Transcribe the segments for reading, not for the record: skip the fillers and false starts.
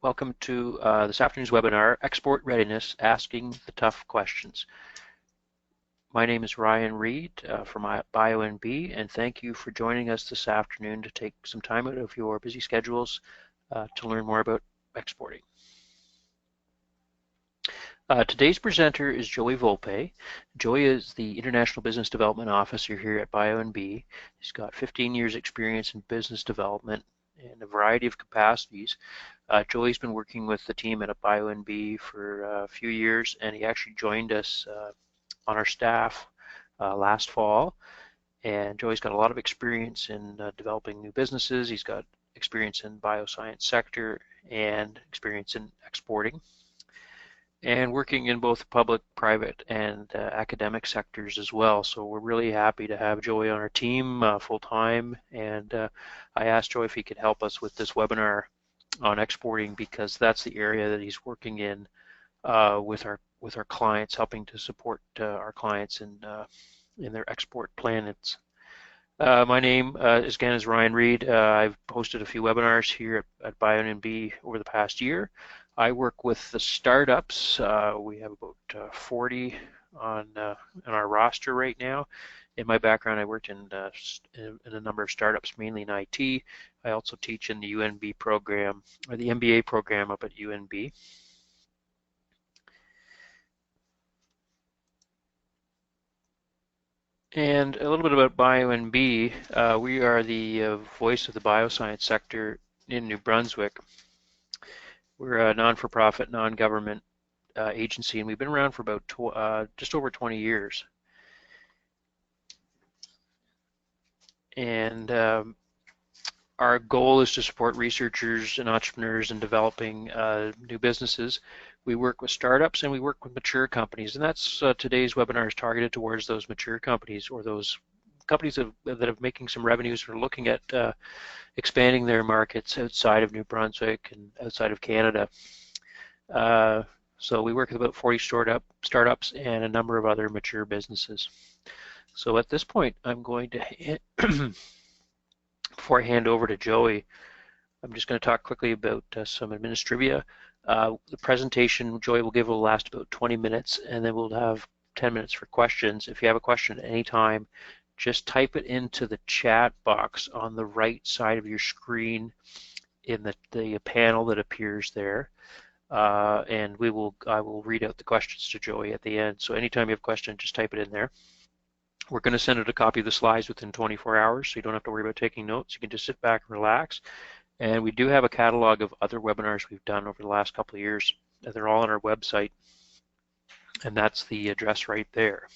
Welcome to this afternoon's webinar, Export Readiness, Asking the Tough Questions. My name is Ryan Reed from BioNB, and thank you for joining us this afternoon to take some time out of your busy schedules to learn more about exporting. Today's presenter is Joey Volpé. Joey is the International Business Development Officer here at BioNB. He's got 15 years experience in business development in a variety of capacities. Joey's been working with the team at BioNB for a few years, and he actually joined us on our staff last fall. And Joey's got a lot of experience in developing new businesses. He's got experience in bioscience sector and experience in exporting, and working in both public, private, and academic sectors as well. So we're really happy to have Joey on our team full-time, and I asked Joey if he could help us with this webinar on exporting, because that's the area that he's working in with our clients, helping to support our clients in their export plans. My name is Ryan Reed. I've hosted a few webinars here at BioNB over the past year. I work with the startups. We have about 40 on our roster right now. In my background, I worked in a number of startups, mainly in IT. I also teach in the UNB program, or the MBA program up at UNB. And a little bit about BioNB. We are the voice of the bioscience sector in New Brunswick. We're a non-for-profit, non-government agency, and we've been around for about just over 20 years. And our goal is to support researchers and entrepreneurs in developing new businesses. We work with startups and we work with mature companies, and that's today's webinar is targeted towards those mature companies, or those companies that are making some revenues or looking at expanding their markets outside of New Brunswick and outside of Canada. So we work with about 40 startups and a number of other mature businesses. So at this point, I'm going to, before I hand over to Joey, I'm just going to talk quickly about some administrivia. The presentation, Joey will give, will last about 20 minutes, and then we'll have 10 minutes for questions. If you have a question at any time, just type it into the chat box on the right side of your screen in the panel that appears there, and I will read out the questions to Joey at the end. So anytime you have a question, just type it in there. We're going to send out a copy of the slides within 24 hours, so you don't have to worry about taking notes. You can just sit back and relax. And we do have a catalog of other webinars we've done over the last couple of years. They're all on our website, and that's the address right there.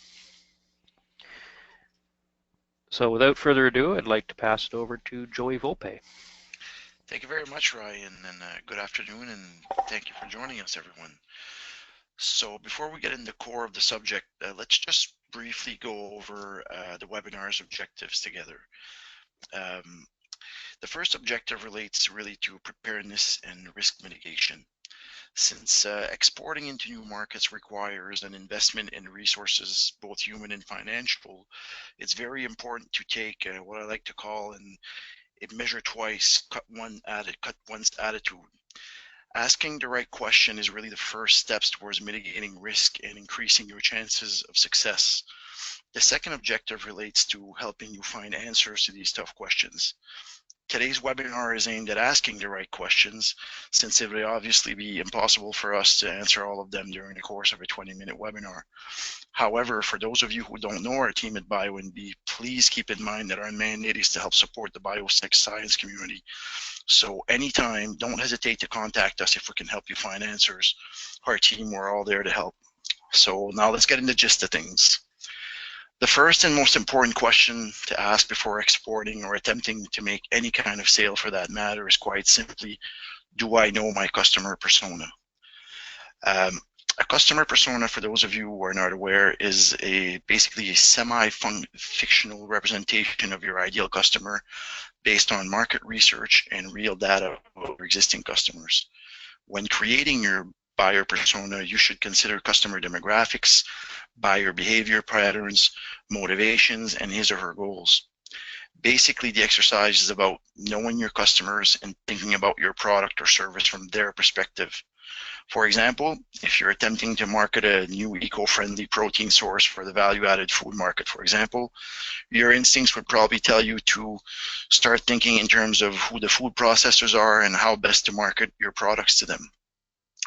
So without further ado, I'd like to pass it over to Joey Volpé. Thank you very much, Ryan, and good afternoon, and thank you for joining us, everyone. So before we get into the core of the subject, let's just briefly go over the webinar's objectives together. The first objective relates really to preparedness and risk mitigation. Since exporting into new markets requires an investment in resources, both human and financial, it's very important to take what I like to call a measure twice, cut once attitude. Asking the right question is really the first steps towards mitigating risk and increasing your chances of success. The second objective relates to helping you find answers to these tough questions. Today's webinar is aimed at asking the right questions, since it would obviously be impossible for us to answer all of them during the course of a 20-minute webinar. However, for those of you who don't know our team at BioNB, please keep in mind that our mandate is to help support the bioscience community. So anytime, don't hesitate to contact us if we can help you find answers. Our team, we're all there to help. So now let's get into the gist of things. The first and most important question to ask before exporting or attempting to make any kind of sale for that matter is quite simply, do I know my customer persona? A customer persona, for those of you who are not aware, is basically a semi-fictional representation of your ideal customer based on market research and real data of existing customers. When creating your buyer persona, you should consider customer demographics, buyer behavior patterns, motivations, and his or her goals. Basically, the exercise is about knowing your customers and thinking about your product or service from their perspective. For example, if you're attempting to market a new eco-friendly protein source for the value-added food market, for example, your instincts would probably tell you to start thinking in terms of who the food processors are and how best to market your products to them.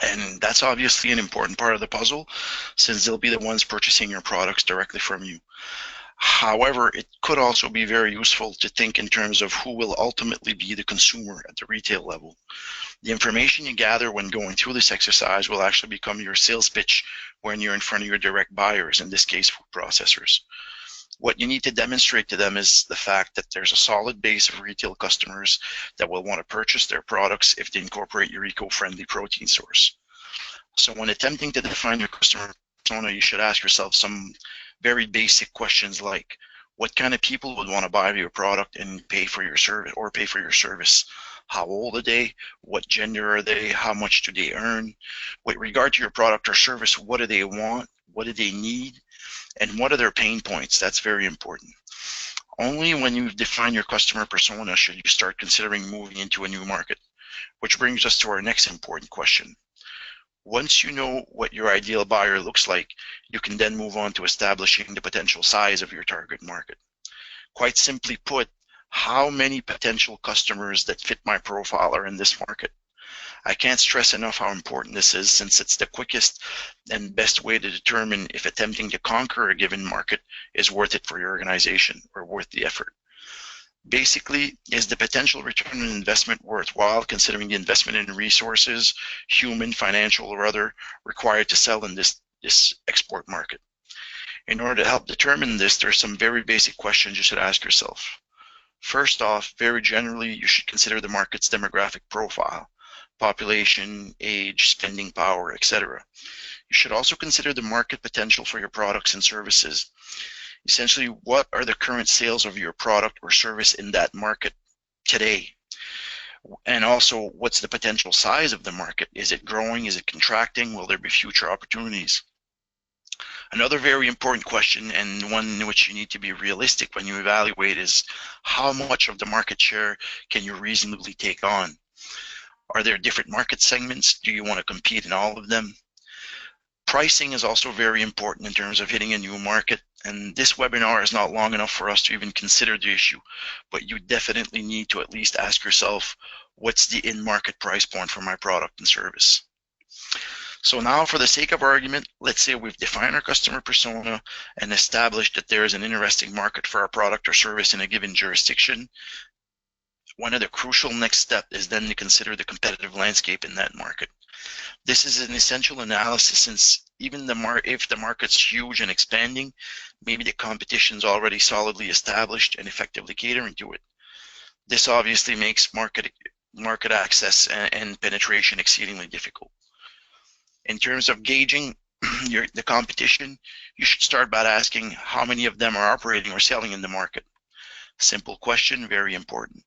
And that's obviously an important part of the puzzle, since they'll be the ones purchasing your products directly from you. However, it could also be very useful to think in terms of who will ultimately be the consumer at the retail level. The information you gather when going through this exercise will actually become your sales pitch when you're in front of your direct buyers, in this case, food processors. What you need to demonstrate to them is the fact that there's a solid base of retail customers that will want to purchase their products if they incorporate your eco-friendly protein source. So when attempting to define your customer persona, you should ask yourself some very basic questions like, what kind of people would want to buy your product and pay for your service? How old are they? What gender are they? How much do they earn? With regard to your product or service, what do they want? What do they need? And what are their pain points? That's very important. Only when you define your customer persona should you start considering moving into a new market, which brings us to our next important question. Once you know what your ideal buyer looks like, you can then move on to establishing the potential size of your target market. Quite simply put, how many potential customers that fit my profile are in this market? I can't stress enough how important this is, since it's the quickest and best way to determine if attempting to conquer a given market is worth it for your organization or worth the effort. Basically, is the potential return on investment worthwhile, considering the investment in resources, human, financial, or other, required to sell in this export market? In order to help determine this, there's some very basic questions you should ask yourself. First off, very generally, you should consider the market's demographic profile, population, age, spending power, etc. You should also consider the market potential for your products and services. Essentially, what are the current sales of your product or service in that market today? And also, what's the potential size of the market? Is it growing? Is it contracting? Will there be future opportunities? Another very important question, and one in which you need to be realistic when you evaluate, is how much of the market share can you reasonably take on? Are there different market segments? Do you want to compete in all of them? Pricing is also very important in terms of hitting a new market, and this webinar is not long enough for us to even consider the issue, but you definitely need to at least ask yourself, what's the in-market price point for my product and service? So now, for the sake of argument, let's say we've defined our customer persona and established that there is an interesting market for our product or service in a given jurisdiction. One of the crucial next steps is then to consider the competitive landscape in that market. This is an essential analysis, since even if the market's huge and expanding, maybe the competition is already solidly established and effectively catering to it. This obviously makes market access and penetration exceedingly difficult. In terms of gauging the competition, you should start by asking how many of them are operating or selling in the market. Simple question, very important.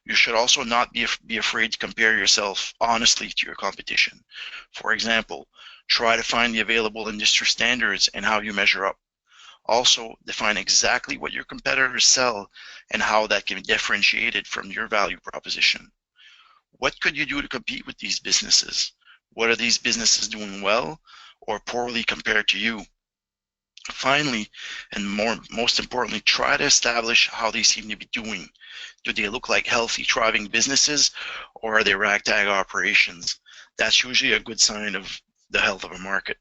You should also not be afraid to compare yourself honestly to your competition. For example, try to find the available industry standards and how you measure up. Also, define exactly what your competitors sell and how that can be differentiated from your value proposition. What could you do to compete with these businesses? What are these businesses doing well or poorly compared to you? Finally, and most importantly, try to establish how they seem to be doing. Do they look like healthy, thriving businesses, or are they ragtag operations? That's usually a good sign of the health of a market.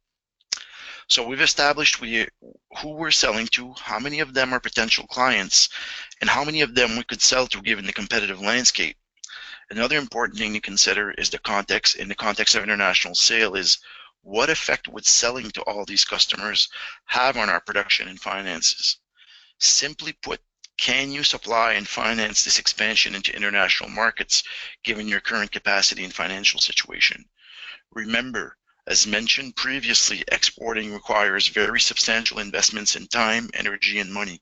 So we've established who we're selling to, how many of them are potential clients, and how many of them we could sell to given the competitive landscape. Another important thing to consider is the context. In the context of international sale, is what effect would selling to all these customers have on our production and finances? Simply put, can you supply and finance this expansion into international markets given your current capacity and financial situation? Remember, as mentioned previously, exporting requires very substantial investments in time, energy, and money.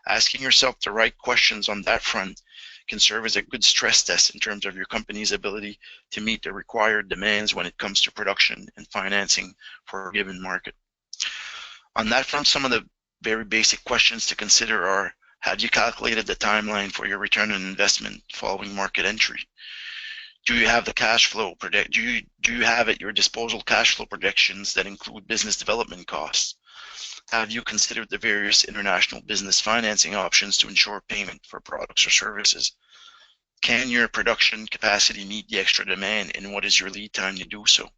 Asking yourself the right questions on that front can serve as a good stress test in terms of your company's ability to meet the required demands when it comes to production and financing for a given market. On that front, some of the very basic questions to consider are, Have you calculated the timeline for your return on investment following market entry? Do you have the cash flow do you have at your disposal cash flow projections that include business development costs? Have you considered the various international business financing options to ensure payment for products or services? Can your production capacity meet the extra demand, and what is your lead time to do so?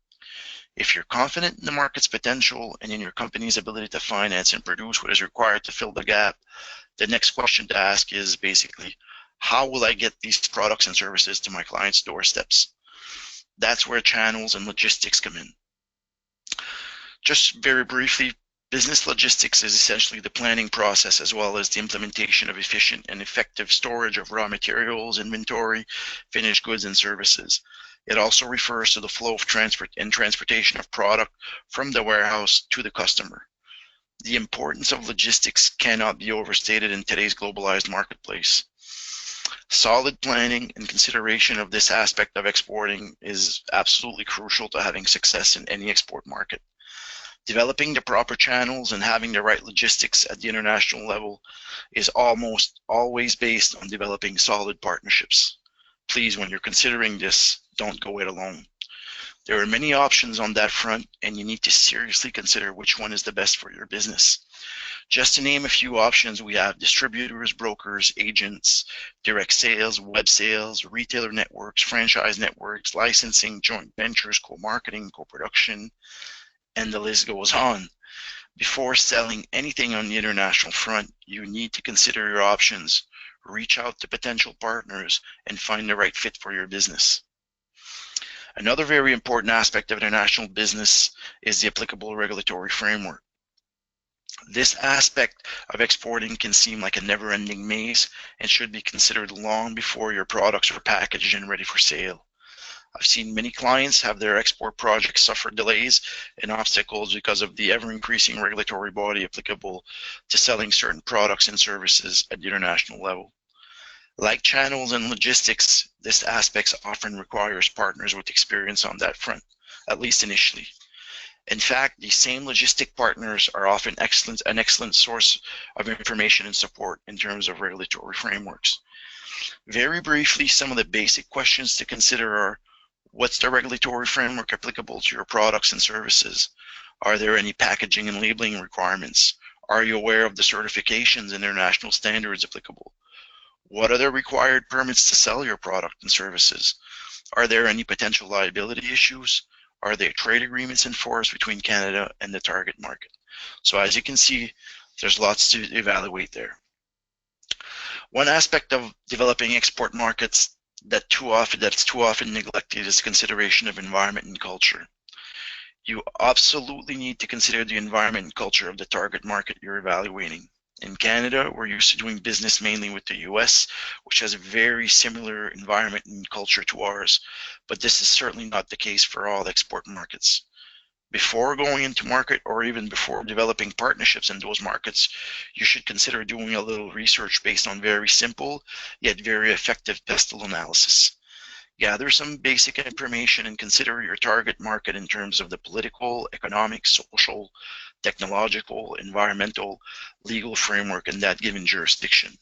If you're confident in the market's potential and in your company's ability to finance and produce what is required to fill the gap, the next question to ask is basically, how will I get these products and services to my clients' doorsteps? That's where channels and logistics come in. Just very briefly, business logistics is essentially the planning process as well as the implementation of efficient and effective storage of raw materials, inventory, finished goods, and services. It also refers to the flow of transportation of product from the warehouse to the customer. The importance of logistics cannot be overstated in today's globalized marketplace. Solid planning and consideration of this aspect of exporting is absolutely crucial to having success in any export market. Developing the proper channels and having the right logistics at the international level is almost always based on developing solid partnerships. Please, when you're considering this, don't go it alone. There are many options on that front, and you need to seriously consider which one is the best for your business. Just to name a few options, we have distributors, brokers, agents, direct sales, web sales, retailer networks, franchise networks, licensing, joint ventures, co-marketing, co-production, and the list goes on. Before selling anything on the international front, you need to consider your options, reach out to potential partners, and find the right fit for your business. Another very important aspect of international business is the applicable regulatory framework. This aspect of exporting can seem like a never-ending maze and should be considered long before your products are packaged and ready for sale. I've seen many clients have their export projects suffer delays and obstacles because of the ever-increasing regulatory body applicable to selling certain products and services at the international level. Like channels and logistics, this aspect often requires partners with experience on that front, at least initially. In fact, these same logistic partners are often an excellent source of information and support in terms of regulatory frameworks. Very briefly, some of the basic questions to consider are, what's the regulatory framework applicable to your products and services? Are there any packaging and labeling requirements? Are you aware of the certifications and international standards applicable? What are the required permits to sell your product and services? Are there any potential liability issues? Are there trade agreements enforced between Canada and the target market? So as you can see, there's lots to evaluate there. One aspect of developing export markets that's too often neglected is consideration of environment and culture. You absolutely need to consider the environment and culture of the target market you're evaluating. In Canada, we're used to doing business mainly with the US, which has a very similar environment and culture to ours, but this is certainly not the case for all export markets. Before going into market, or even before developing partnerships in those markets, you should consider doing a little research based on very simple yet very effective pestle analysis. Gather some basic information and consider your target market in terms of the political, economic, social, technological, environmental, legal framework in that given jurisdiction.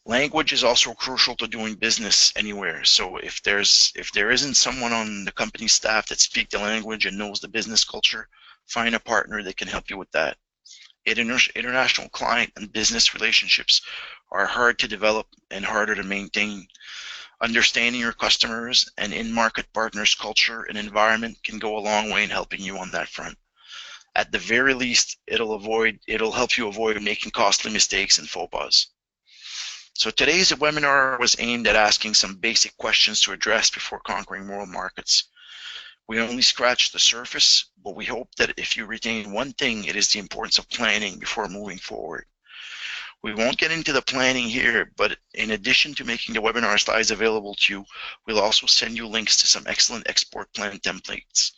Language is also crucial to doing business anywhere. So if there isn't someone on the company staff that speaks the language and knows the business culture, find a partner that can help you with that. International client and business relationships are hard to develop and harder to maintain. Understanding your customers and in-market partners' culture and environment can go a long way in helping you on that front. At the very least, it'll help you avoid making costly mistakes and faux pas. So today's webinar was aimed at asking some basic questions to address before conquering world markets. We only scratched the surface, but we hope that if you retain one thing, it is the importance of planning before moving forward. We won't get into the planning here, but in addition to making the webinar slides available to you, we'll also send you links to some excellent export plan templates.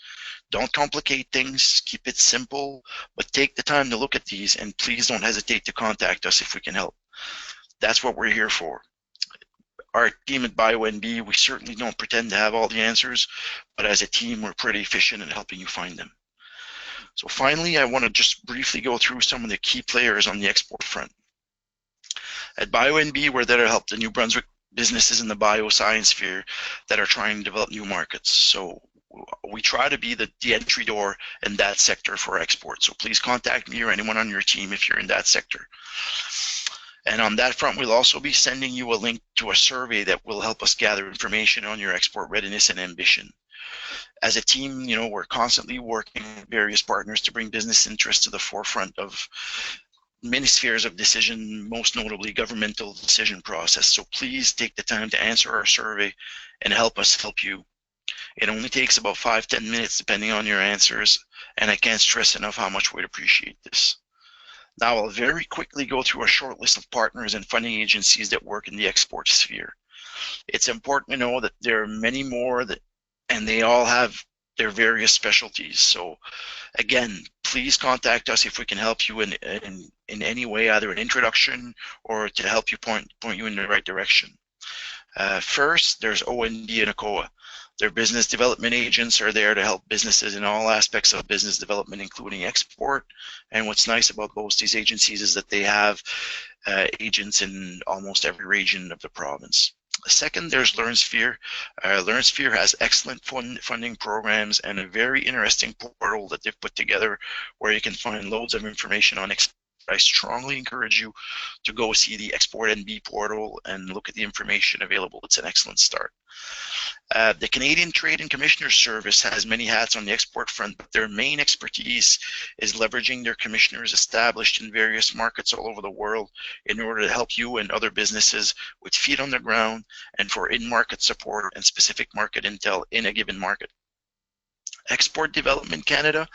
Don't complicate things, keep it simple, but take the time to look at these, and please don't hesitate to contact us if we can help. That's what we're here for. Our team at BioNB, we certainly don't pretend to have all the answers, but as a team, we're pretty efficient in helping you find them. So finally, I want to just briefly go through some of the key players on the export front. At BioNB, we're there to help the New Brunswick businesses in the bioscience sphere that are trying to develop new markets. So we try to be the entry door in that sector for export. So please contact me or anyone on your team if you're in that sector. And on that front, we'll also be sending you a link to a survey that will help us gather information on your export readiness and ambition. As a team, we're constantly working with various partners to bring business interests to the forefront of many spheres of decision, most notably governmental decision process. So please take the time to answer our survey and help us help you. It only takes about 5-10 minutes depending on your answers, and I can't stress enough how much we'd appreciate this. Now I'll very quickly go through a short list of partners and funding agencies that work in the export sphere. It's important to know that there are many more and they all have their various specialties. So again, please contact us if we can help you in any way, either an introduction or to help you point you in the right direction. First, there's ONB and ACOA. Their business development agents are there to help businesses in all aspects of business development, including export. And what's nice about both these agencies is that they have agents in almost every region of the province. Second, there's LearnSphere. LearnSphere has excellent funding programs and a very interesting portal that they've put together where you can find loads of information on export. I strongly encourage you to go see the Export NB portal and look at the information available. It's an excellent start. The Canadian Trade and Commissioner Service has many hats on the export front, but their main expertise is leveraging their commissioners established in various markets all over the world in order to help you and other businesses with feet on the ground and for in-market support and specific market intel in a given market. Export Development Canada,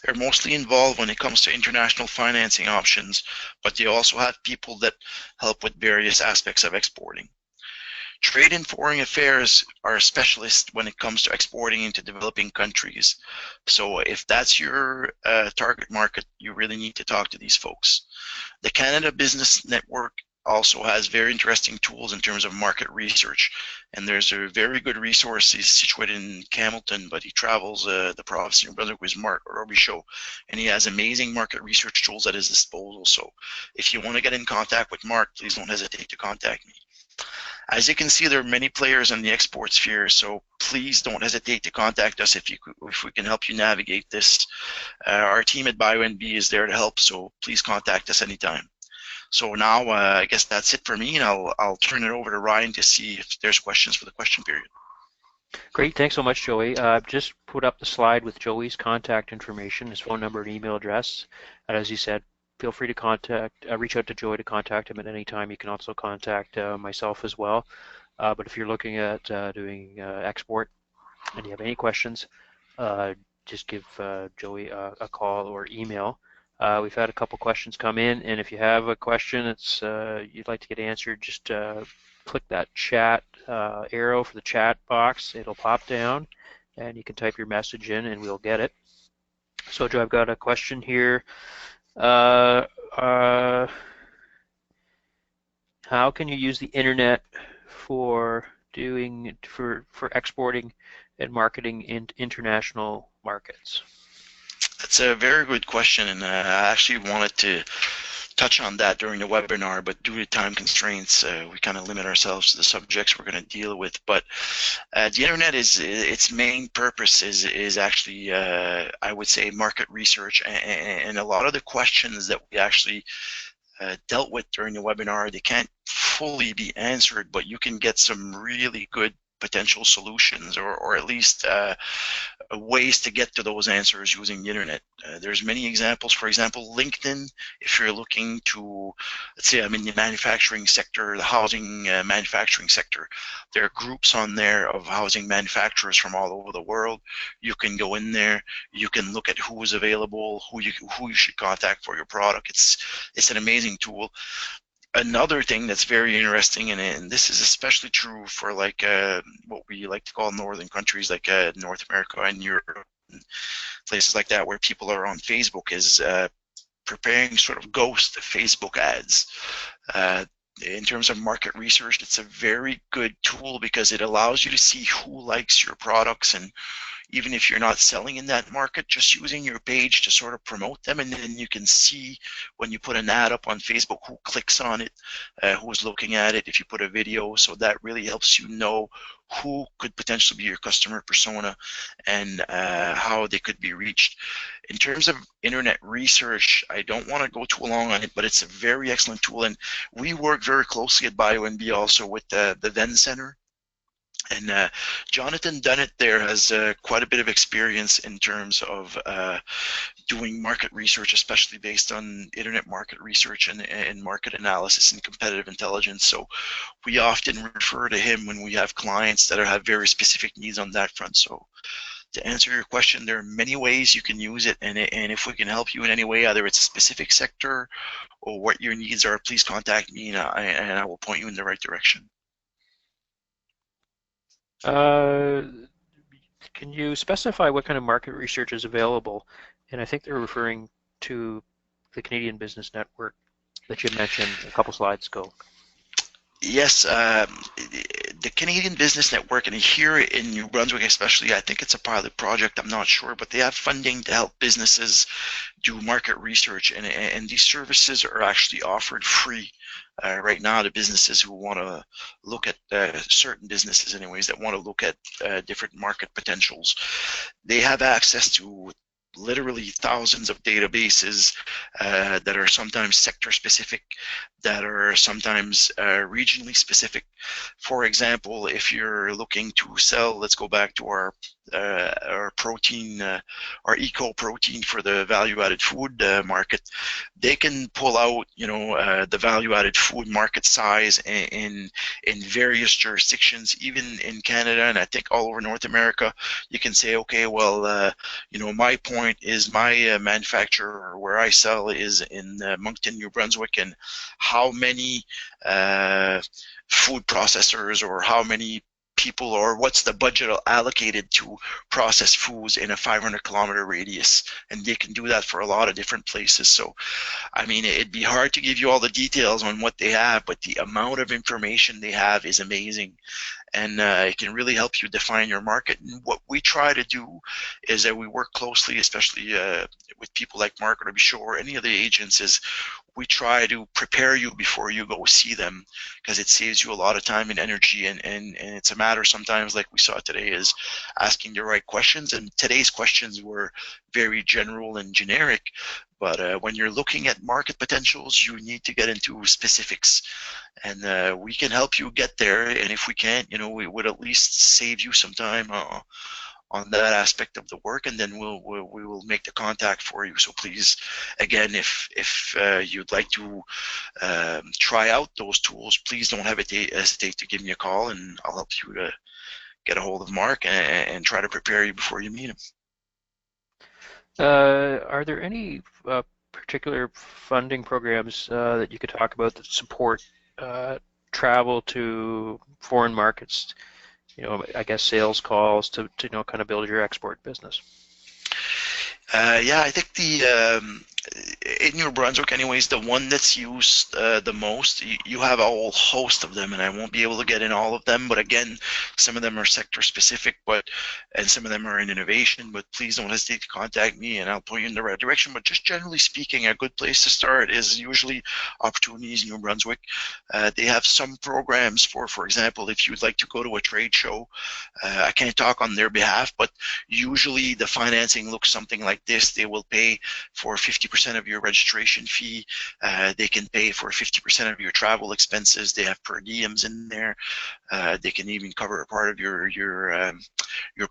they're mostly involved when it comes to international financing options, but they also have people that help with various aspects of exporting. Trade and Foreign Affairs are specialists when it comes to exporting into developing countries. So if that's your target market, you really need to talk to these folks. The Canada Business Network also has very interesting tools in terms of market research. And there's a very good resource. He's situated in Hamilton, but he travels the province of New Brunswick with Mark Robichaud, and he has amazing market research tools at his disposal. So if you want to get in contact with Mark, please don't hesitate to contact me. As you can see, there are many players in the export sphere, so please don't hesitate to contact us if we can help you navigate this. Our team at BioNB is there to help, so please contact us anytime. So now I guess that's it for me, and I'll turn it over to Ryan to see if there's questions for the question period. Great, thanks so much, Joey. Just put up the slide with Joey's contact information, his phone number and email address. And as you said, feel free to reach out to Joey to contact him at any time. You can also contact myself as well. But if you're looking at doing export and you have any questions, just give Joey a call or email. We've had a couple questions come in, and if you have a question that's you'd like to get answered, just click that chat arrow for the chat box. It'll pop down, and you can type your message in, and we'll get it. So, Joe, I've got a question here. How can you use the internet for exporting and marketing in international markets? That's a very good question, and I actually wanted to touch on that during the webinar, but due to time constraints, we kind of limit ourselves to the subjects we're going to deal with. But the internet its main purpose is actually, I would say, market research, and a lot of the questions that we actually dealt with during the webinar, they can't fully be answered, but you can get some really good potential solutions, or at least ways to get to those answers using the internet. There's many examples. For example, LinkedIn, if you're looking to, let's say I'm in the manufacturing sector, the housing manufacturing sector, there are groups on there of housing manufacturers from all over the world. You can go in there, you can look at who is available, who you should contact for your product. It's an amazing tool. Another thing that's very interesting, and this is especially true for like what we like to call northern countries like North America and Europe, and places like that where people are on Facebook, is preparing sort of ghost Facebook ads. In terms of market research, it's a very good tool because it allows you to see who likes your products and even if you're not selling in that market, just using your page to sort of promote them, and then you can see when you put an ad up on Facebook who clicks on it, who's looking at it, if you put a video. So that really helps you know who could potentially be your customer persona and how they could be reached. In terms of internet research, I don't want to go too long on it, but it's a very excellent tool, and we work very closely at BioNB also with the Venn Center. And Jonathan Dunnett there has quite a bit of experience in terms of doing market research, especially based on internet market research and market analysis and competitive intelligence. So we often refer to him when we have clients that have very specific needs on that front. So to answer your question, there are many ways you can use it, and if we can help you in any way, either it's a specific sector or what your needs are, please contact me, and I will point you in the right direction. Can you specify what kind of market research is available? And I think they're referring to the Canadian Business Network that you mentioned a couple slides ago. Yes, the Canadian Business Network, and here in New Brunswick especially, I think it's a pilot project, I'm not sure, but they have funding to help businesses do market research, and these services are actually offered free right now to businesses who want to look at, certain businesses anyways, that want to look at different market potentials. They have access to literally thousands of databases that are sometimes sector specific, that are sometimes regionally specific. For example, if you're looking to sell, let's go back to our protein, our eco protein for the value-added food market, they can pull out, the value-added food market size in various jurisdictions, even in Canada, and I think all over North America. You can say, okay, well, my point is my manufacturer, or where I sell, is in Moncton, New Brunswick, and how many food processors, or how many people, or what's the budget allocated to process foods in a 500-kilometer radius, and they can do that for a lot of different places. So I mean, it'd be hard to give you all the details on what they have, but the amount of information they have is amazing, and it can really help you define your market. And what we try to do is that we work closely, especially with people like Mark or Bichot or any of the agents, is we try to prepare you before you go see them, because it saves you a lot of time and energy, and it's a matter sometimes, like we saw today, is asking the right questions. And today's questions were very general and generic, but when you're looking at market potentials, you need to get into specifics, and we can help you get there. And if we can't, we would at least save you some time on that aspect of the work, and then we will make the contact for you. So please, again, if you'd like to try out those tools, please don't hesitate to give me a call, and I'll help you to get a hold of Mark and try to prepare you before you meet him. Are there any particular funding programs that you could talk about that support travel to foreign markets? I guess sales calls to kind of build your export business. Yeah, I think in New Brunswick anyways, the one that's used the most, you have a whole host of them, and I won't be able to get in all of them, but again, some of them are sector specific, and some of them are in innovation, but please don't hesitate to contact me and I'll point you in the right direction. But just generally speaking, a good place to start is usually Opportunities New Brunswick. They have some programs for example, if you'd like to go to a trade show, I can't talk on their behalf, but usually the financing looks something like this. They will pay for 50% of your registration fee. They can pay for 50% of your travel expenses. They have per diems in there. They can even cover a part of your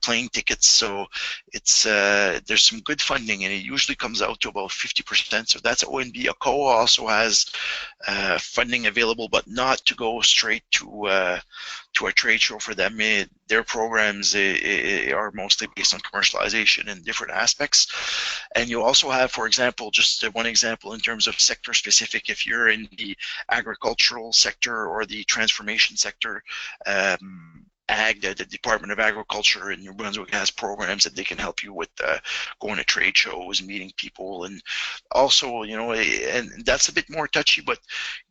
plane tickets. So it's there's some good funding, and it usually comes out to about 50%. So that's ONB. ACOA also has funding available, but not to go straight to a trade show for them. Their programs are mostly based on commercialization and different aspects. And you also have, for example, just one example in terms of sector specific, if you're in the agricultural sector or the transformation sector, the Department of Agriculture in New Brunswick has programs that they can help you with going to trade shows, meeting people, and also, and that's a bit more touchy, but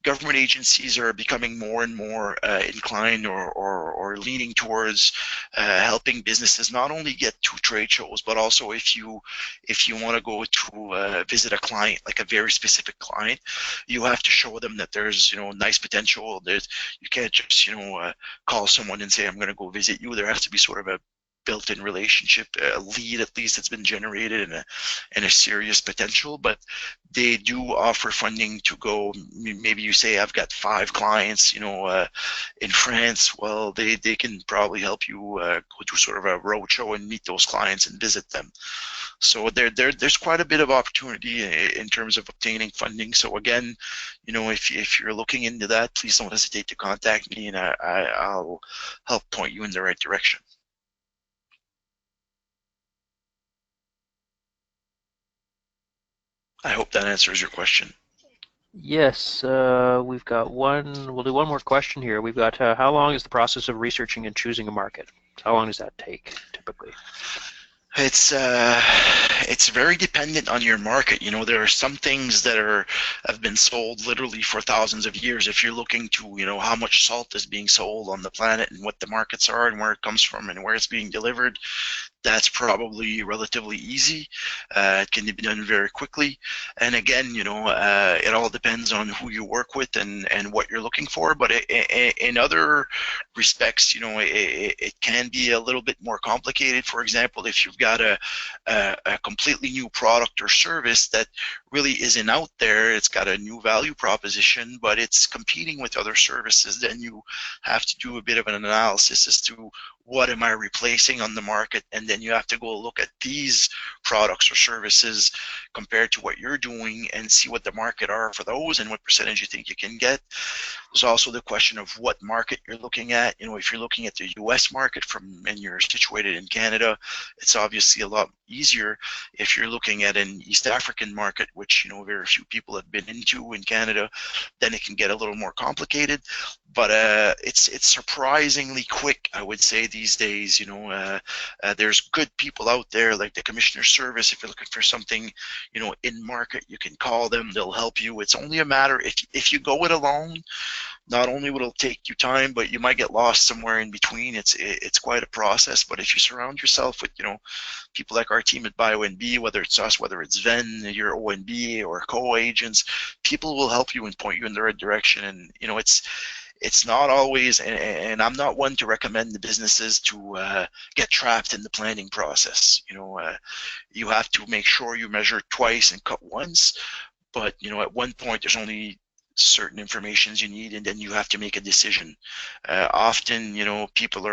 government agencies are becoming more and more inclined or leaning towards helping businesses not only get to trade shows, but also if you want to go to visit a client, like a very specific client, you have to show them that there's nice potential. You can't just call someone and say I'm going to go visit you. There has to be sort of a built-in relationship, a lead at least that's been generated, and a serious potential. But they do offer funding to go. Maybe you say I've got 5 clients, in France. Well, they can probably help you go to sort of a roadshow and meet those clients and visit them. So there's quite a bit of opportunity in terms of obtaining funding. So again, if you're looking into that, please don't hesitate to contact me, and I'll help point you in the right direction. I hope that answers your question. Yes, we've got we'll do one more question here. We've got how long is the process of researching and choosing a market? How long does that take typically? It's very dependent on your market. There are some things that have been sold literally for thousands of years. If you're looking to, how much salt is being sold on the planet and what the markets are and where it comes from and where it's being delivered, that's probably relatively easy. It can be done very quickly. And again, it all depends on who you work with and what you're looking for. But in other respects, it can be a little bit more complicated. For example, if you've got a completely new product or service that really isn't out there, it's got a new value proposition, but it's competing with other services, then you have to do a bit of an analysis as to what am I replacing on the market, and then you have to go look at these products or services compared to what you're doing and see what the market are for those and what percentage you think you can get. There's also the question of what market you're looking at. If you're looking at the US market and you're situated in Canada, it's obviously a lot easier. If you're looking at an East African market, which very few people have been into in Canada, then it can get a little more complicated. But it's surprisingly quick, I would say, these days. There's good people out there like the Commissioner's Service. If you're looking for something, in market, you can call them. They'll help you. It's only a matter, if you go it alone, not only will it take you time, but you might get lost somewhere in between. It's quite a process. But if you surround yourself with people like our team at BioNB, whether it's us, whether it's Ven, your ONB, or co-agents, people will help you and point you in the right direction. And it's not always, and I'm not one to recommend the businesses to get trapped in the planning process. You have to make sure you measure twice and cut once. But at one point, there's only certain informations you need, and then you have to make a decision. Often, people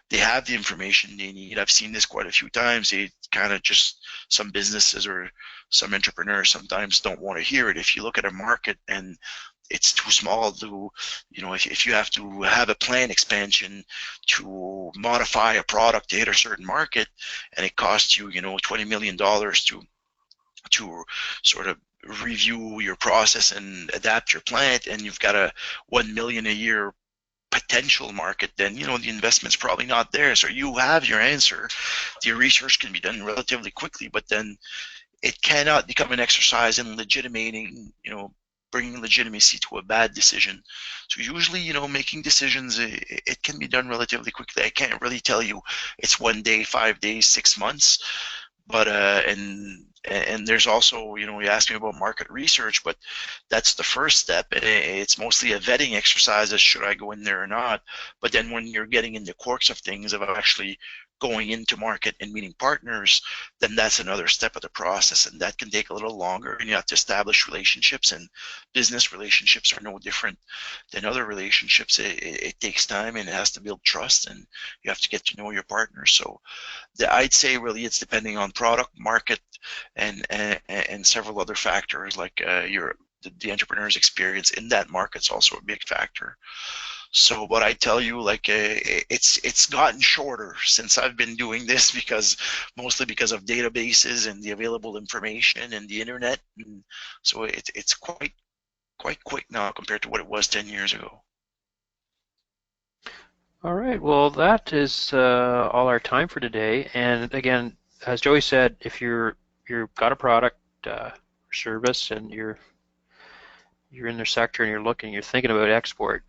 they have the information they need. I've seen this quite a few times. They kind of some businesses or some entrepreneurs sometimes don't want to hear it. If you look at a market and it's too small to, if you have to have a plan expansion to modify a product to hit a certain market, and it costs you, $20 million to sort of review your process and adapt your plant, and you've got a $1 million a year potential market, then the investment's probably not there. So you have your answer. Your research can be done relatively quickly, but then it cannot become an exercise in legitimating, bringing legitimacy to a bad decision. So usually, making decisions, it can be done relatively quickly. I can't really tell you it's 1 day, 5 days, 6 months, but and there's also, you asked me about market research, but that's the first step. It's mostly a vetting exercise as should I go in there or not. But then when you're getting into quirks of things, of actually going into market and meeting partners, then that's another step of the process, and that can take a little longer, and you have to establish relationships, and business relationships are no different than other relationships. It takes time, and it has to build trust, and you have to get to know your partners. So I'd say really it's depending on product, market, and several other factors, like the entrepreneur's experience in that market's also a big factor. So what I tell you, it's gotten shorter since I've been doing this, mostly because of databases and the available information and the internet. And so it's quite quick now compared to what it was 10 years ago. All right. Well, that is all our time for today. And again, as Joey said, if you've got a product or service and you're in their sector and you're thinking about export,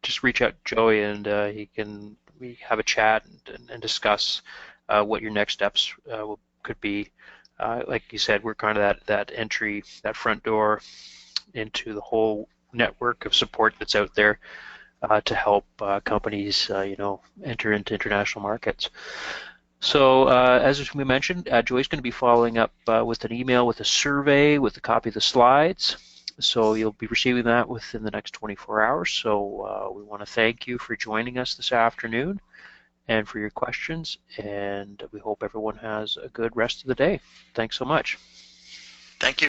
just reach out to Joey and we have a chat and discuss what your next steps could be. Like you said, we're kind of that entry, that front door into the whole network of support that's out there to help companies, enter into international markets. So as we mentioned, Joy's going to be following up with an email with a survey with a copy of the slides. So you'll be receiving that within the next 24 hours. So we want to thank you for joining us this afternoon and for your questions. And we hope everyone has a good rest of the day. Thanks so much. Thank you.